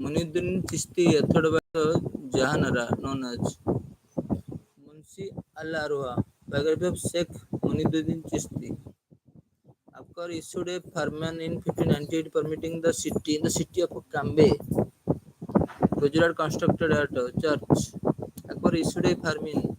Muinuddin Chishti, a third by the Jahanara, known as Munshi al-Arwa, biography of Sheikh Muinuddin Chishti. Akbar issued a firman in 1598 permitting the city of Kambe, Gujarat constructed at a church. Akbar issued a firman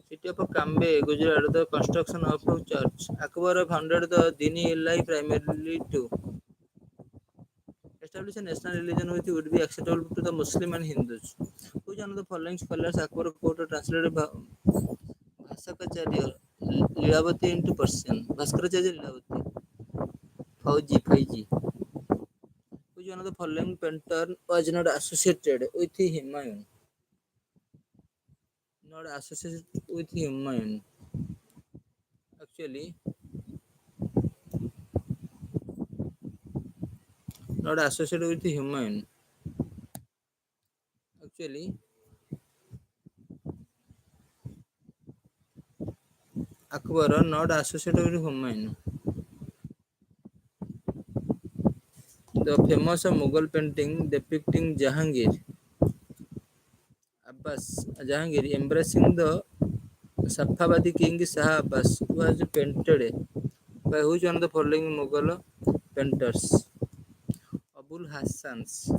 city of Kambe, Gujarat, the construction of a church. Akbar founded the Dini life primarily to establish a national religion which would be acceptable to the Muslim and Hindus. Who one of the following scholars Akbar quoted translated Bhaskaracharya Lilavati into Persian? Bhaskaracharya Lilavati. Fauji. Which one of the following painter was not associated with Humayun? Not associated with Humayun. Actually, not associated with Humayun. Actually, Akbar not associated with Humayun. The famous Mughal painting depicting Jahangir embracing the Safavid king Shah Abbas was painted by which one of the following Mughal painters? Abul Hassans.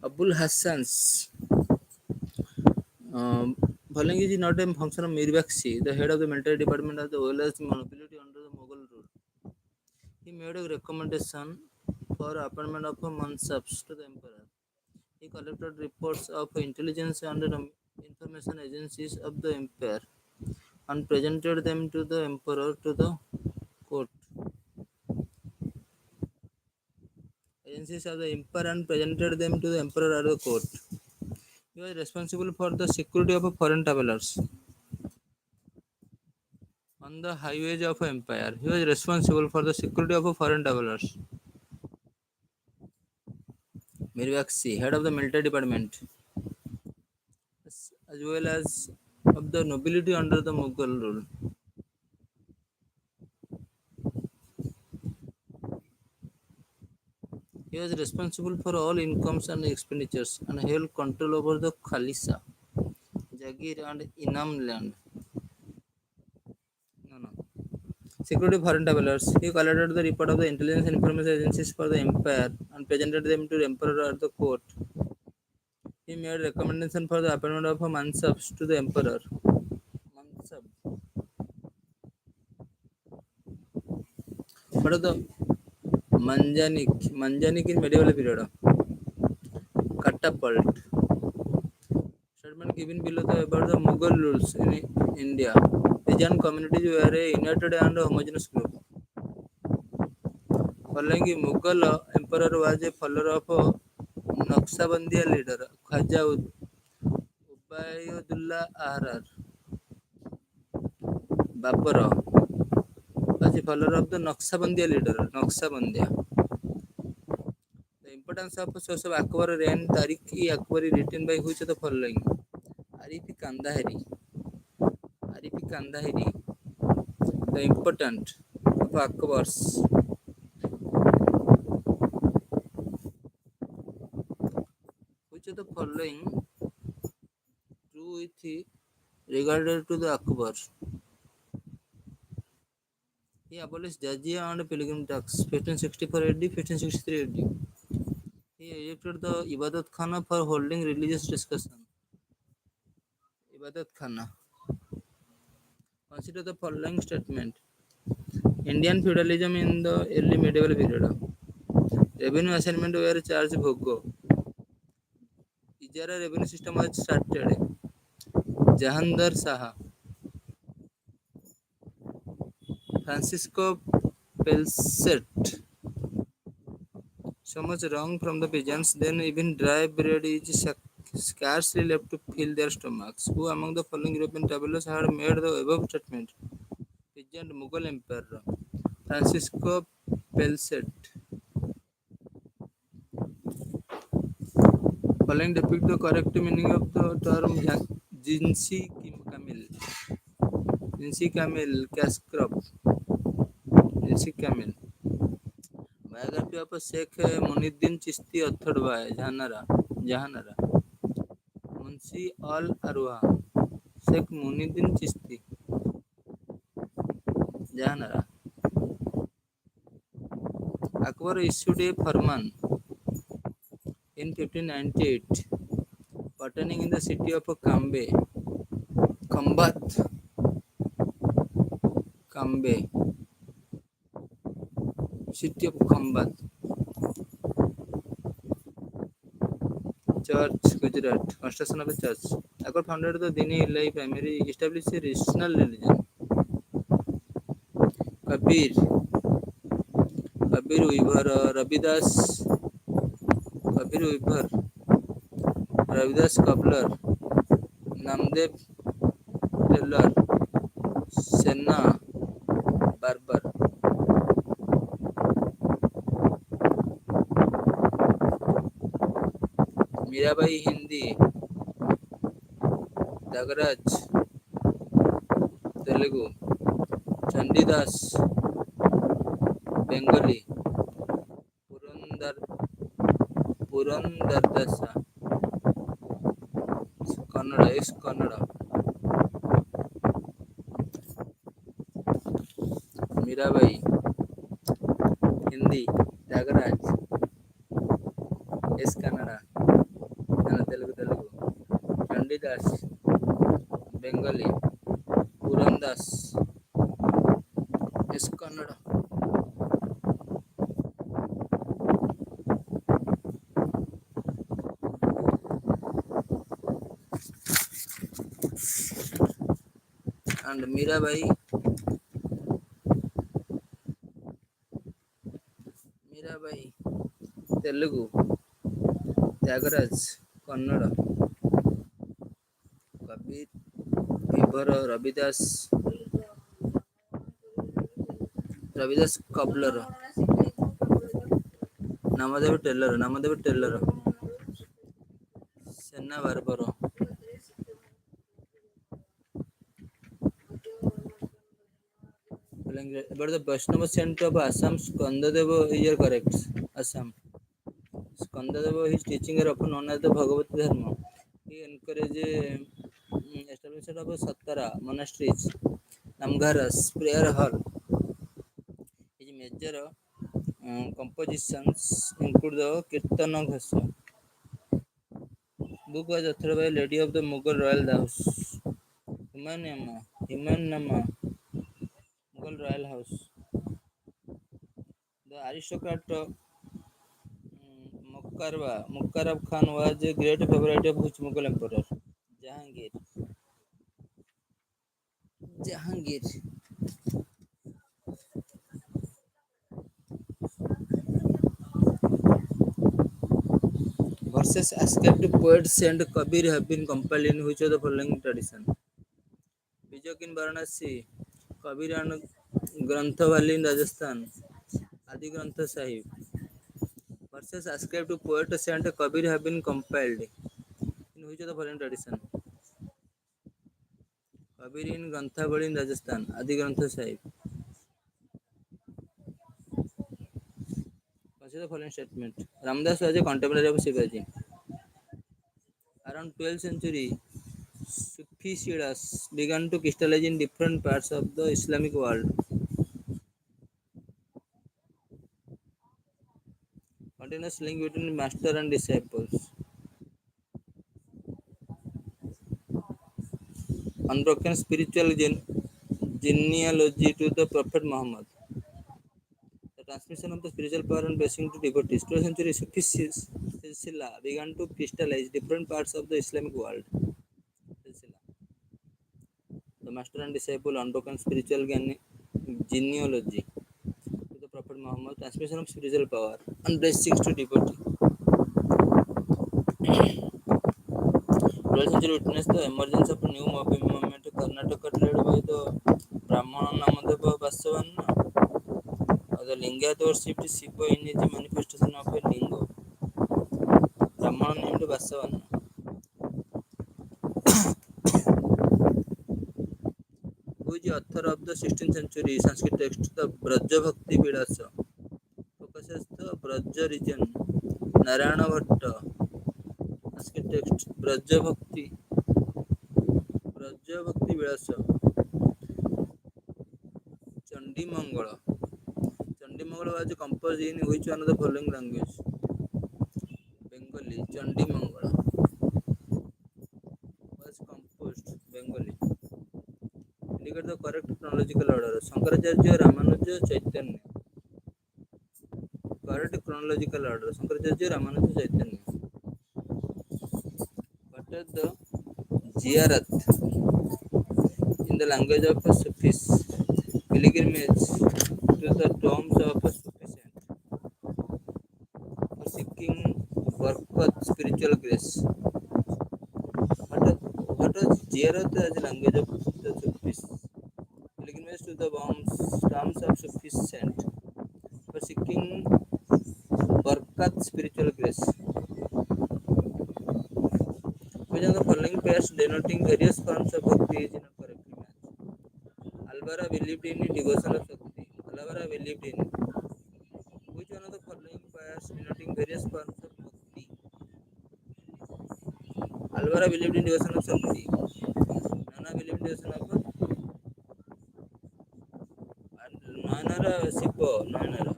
Abul Hassans. Following is not a function of Mir Bakshi, the head of the military department of the oilers monopoly under the Mughal rule. He made a recommendation for appointment of mansabs to the emperor. He collected reports of intelligence and information agencies of the empire and presented them to the emperor to the court. Agencies of the emperor and presented them to the emperor at the court. He was responsible for the security of foreign travelers on the highways of empire. He was responsible for the security of foreign travelers. Mirvaxi, head of the military department, as well as of the nobility under the Mughal rule. He was responsible for all incomes and expenditures and held control over the Khalisa, Jagir and Inam land. No. Security of foreign travelers. He collected the report of the intelligence and information agencies for the empire and presented them to the emperor at the court. He made recommendation for the appointment of mansabs to the emperor. Mansab. What are the Manjanik in medieval period? Catapult. Statement given below about the Mughal rules in India. Region communities were a united and homogeneous group. Following Mughal emperor was a follower of Naqshbandiya leader Khaja Ubaydullah Ahrar. Babur was a follower of the Naqshbandiya leader Naqshbandiya. The importance of source of Akbar and Tariq-i-Akbari written by which of the following? Arif Kandahari. The important of Akbar's. Which of the following true with regarded to the Akbar? He abolished jizya and pilgrim tax 1564 AD, 1563 AD. He erected the Ibadat Khana for holding religious discussion. Ibadat Khana. Consider the following statement. Indian feudalism in the early medieval period. Revenue assignment were charged bhogo. Ijara revenue system was started. Jahandar Saha. Francisco Pelset. So much wrong from the pigeons, then even dry bread is scarcely left to fill their stomachs. Who among the following European travelers had made the above statement? Pigeon Mughal Emperor Francisco Pelset. Following depict the correct meaning of the term Jinsi Camel. Jinsi Camel, cash crop. Jinsi Camel. Biography of Sheikh Muhyiddin Chishti, authored by Jahanara. Munshi Al Arwa, Sheikh Muhyiddin Chishti, Jahanara. Akbar issued a farman in 1598, pertaining in the city of Kambat, Kambe, city of Kambat, Church, Gujarat, construction of a church. Akbar founded the Dini Ilahi primary, established a regional religion. Kabir, Kabir Weaver, Kabir Weaver, Ravidas Kabler, Namdev Taylor, Senna Barber, Mirabai Hindi, Dagaraj, Telugu, Chandidas, Bengali, Purandar, Purandardasa, Kannada, ex-Kannada, Mirabai, Hindi, Dagaraj, ex-Kannada, Telugu, Chandidas, Bengali, Purandas, ex-Kannada. And Mirabai, Telugu, Tyagaraja, Kannada, Kabir, Vibhara, Ravidas Kabler, Namadev Taylor, Senna Barbaro. About the Vaishnava center of Assam, Skandadeva is correct. Assam. Skandadeva, his teaching are often known as the Bhagavad Dharma. He encouraged establishment of Sattara monasteries, Namgharas, prayer hall. His major compositions include the Kirtana Ghasa. Book was authored by Lady of the Mughal Royal House. Humanama, Mughal Royal House. The aristocrat Mukarrab Khan was a great favorite of which Mughal emperor? Jahangir. Jahangir. Verses ascribed to poets and Kabir have been compiled in which of the following tradition? Bijak in Varanasi, Kabir and Grantha Valley in Rajasthan, Adi Grantha Sahib. Verses ascribed to poets and Kabir have been compiled in which of the following tradition? Kabir in Grantha Valley in Rajasthan, Adi Grantha Sahib. Consider the following statement. Ramdas was a contemporary of Shivaji. Around 12th century, Sufi Shiras began to crystallize in different parts of the Islamic world. Continuous link between master and disciples. Unbroken spiritual genealogy to the Prophet Muhammad. The transmission of the spiritual power and blessing to devotees. 12th century Sufi Silsila began to crystallize different parts of the Islamic world. Silsila. The master and disciple unbroken spiritual genealogy to the Prophet Muhammad, transmission of spiritual power and blessings to devotees. 12th century witnessed the emergence of a new movement in Karnataka led by the Brahmana Namadeva Basavanna. The Lingayat worshipped Shiva in his manifestation of a lingo. Brahmana named Basavanna. Who is the author of the 16th century Sanskrit text, the Braja Bhakti Vidasa? Focuses Braj region, Narayana Bhatta, architect, Brajabhakti Vilasa, Chandi Mangala. Chandi Mangala was composed in which one of the following language? Bengali. Chandi Mangala was composed Bengali. Indicate the correct chronological order. Shankaracharya, Ramanuja, Chaitanya. Correct chronological order. Shankaracharya, Ramanuja, Chaitanya. What is the Ziyarat in the language of a Sufis? Pilgrimage to the tombs of a Sufi saint for seeking Barkat spiritual grace. What was Ziyarat as a language of the Sufis? Pilgrimage to the tombs of Sufi saint for seeking Barkat spiritual grace. Which of the following pairs denoting various forms of bhakti is incorrectly matched? Alvara believed in devotion of Shakti. Alvara believed in. Which one of the following pairs denoting various forms of bhakti? Alvara believed in devotion of Shakti. Nana believed in devotion of Nanara Sipo. Nanara.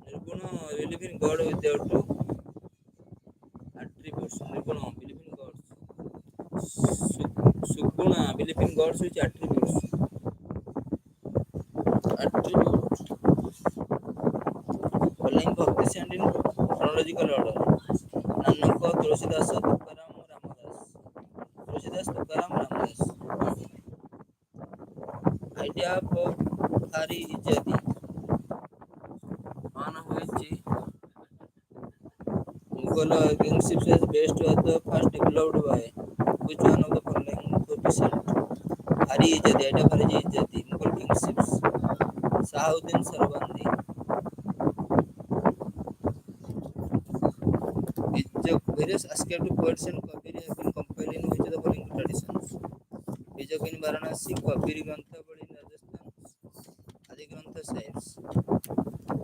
Nirguna believe in God without attributes. Nirguna believe in gods. Suguna believe in gods which attributes. Attribute. Following bhakti saint in chronological order. Nanaka, Tulsidasa, Tukaram, Ramadas. Tulsidas, Tukaram, Ramadas. Idea of Hari Ijadi, on which Mughal kingship is based was the first developed by which one of the following coefficient? Hari Ijadi, idea of Hari Ijadi, Mughal kingships. Sahuddin Sarabandi. Various ascetic poets and Kabiri have been compiled in which of the following traditions? Bijak in Varanasi, Kabiri Grantha in Rajasthan, Adi Grantha Sahibs.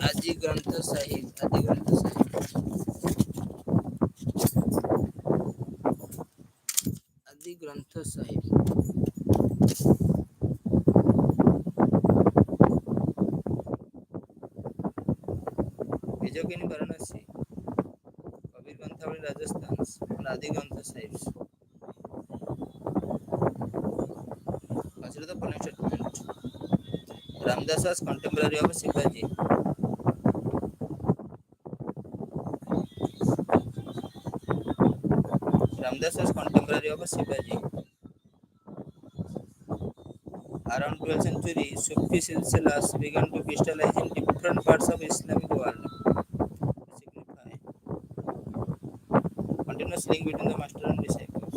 Adi Grantha Sahib, Adi Grantha Sahib, Adi Grantha Sahib. Bijak in Varanasi, Kabir Grantha in Rajasthan, and Adi Grantha Sahibs. Consider the following statement. Ramdas was contemporary of Shivaji. Ramdas was contemporary of Shivaji. Around 12th century, Sufi silsilas began to crystallize in different parts of Islamic world. Signify continuous link between the master and disciples.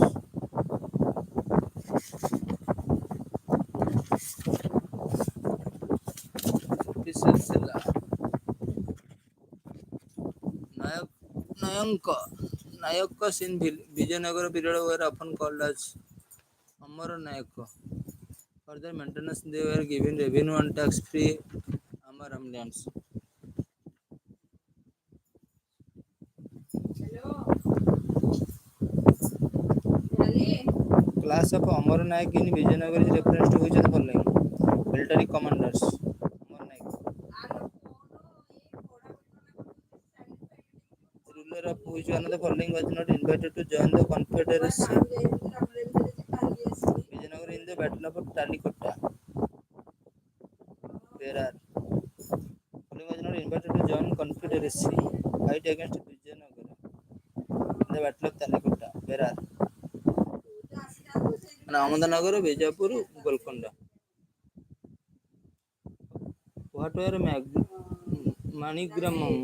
Sufi silsila. Nayanka. Nayakas in Vijayanagara period were often called as Amara Nayaka. For their maintenance, they were given revenue and tax-free Amaram lands. Class of Amar Naik in Vijayanagar is reference to which of the following? Military commanders. Amar Naik. Ruler of which one of the following was not invited to join the Confederacy? Vijayanagar in the Battle of Talikotta. Berar. Following was not invited to join Confederacy. Fight against Vijayanagar in the Battle of Talikotta. Berar. And Ahmednagar, Bijapur, Golconda. What were Manigramam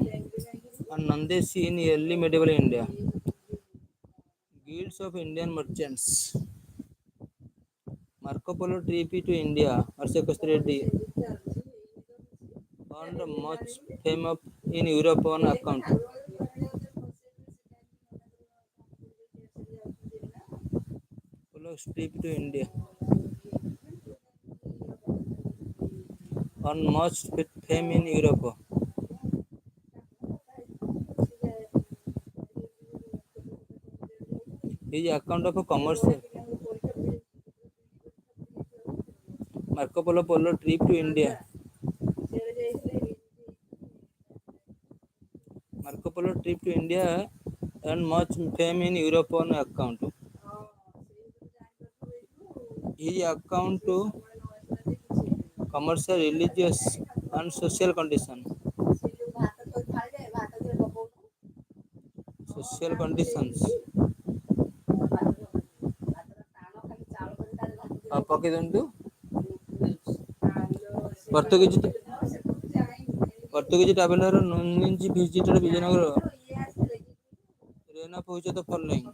and Nandesi in early medieval India? Guilds of Indian merchants. Marco Polo trip to India or Reddy earned much fame up in Europe on account. Polo trip to India earned much fame in Europe. His account of a commercial Marco Polo trip to India. Marco Polo trip to India earned much fame in Europe on account. His account to commercial, religious, and social condition. Social conditions. ପକେଇ ଦିଅନ୍ତୁ Portuguese traveler Nunzi visited Vijayanagara. Reign of which of the following?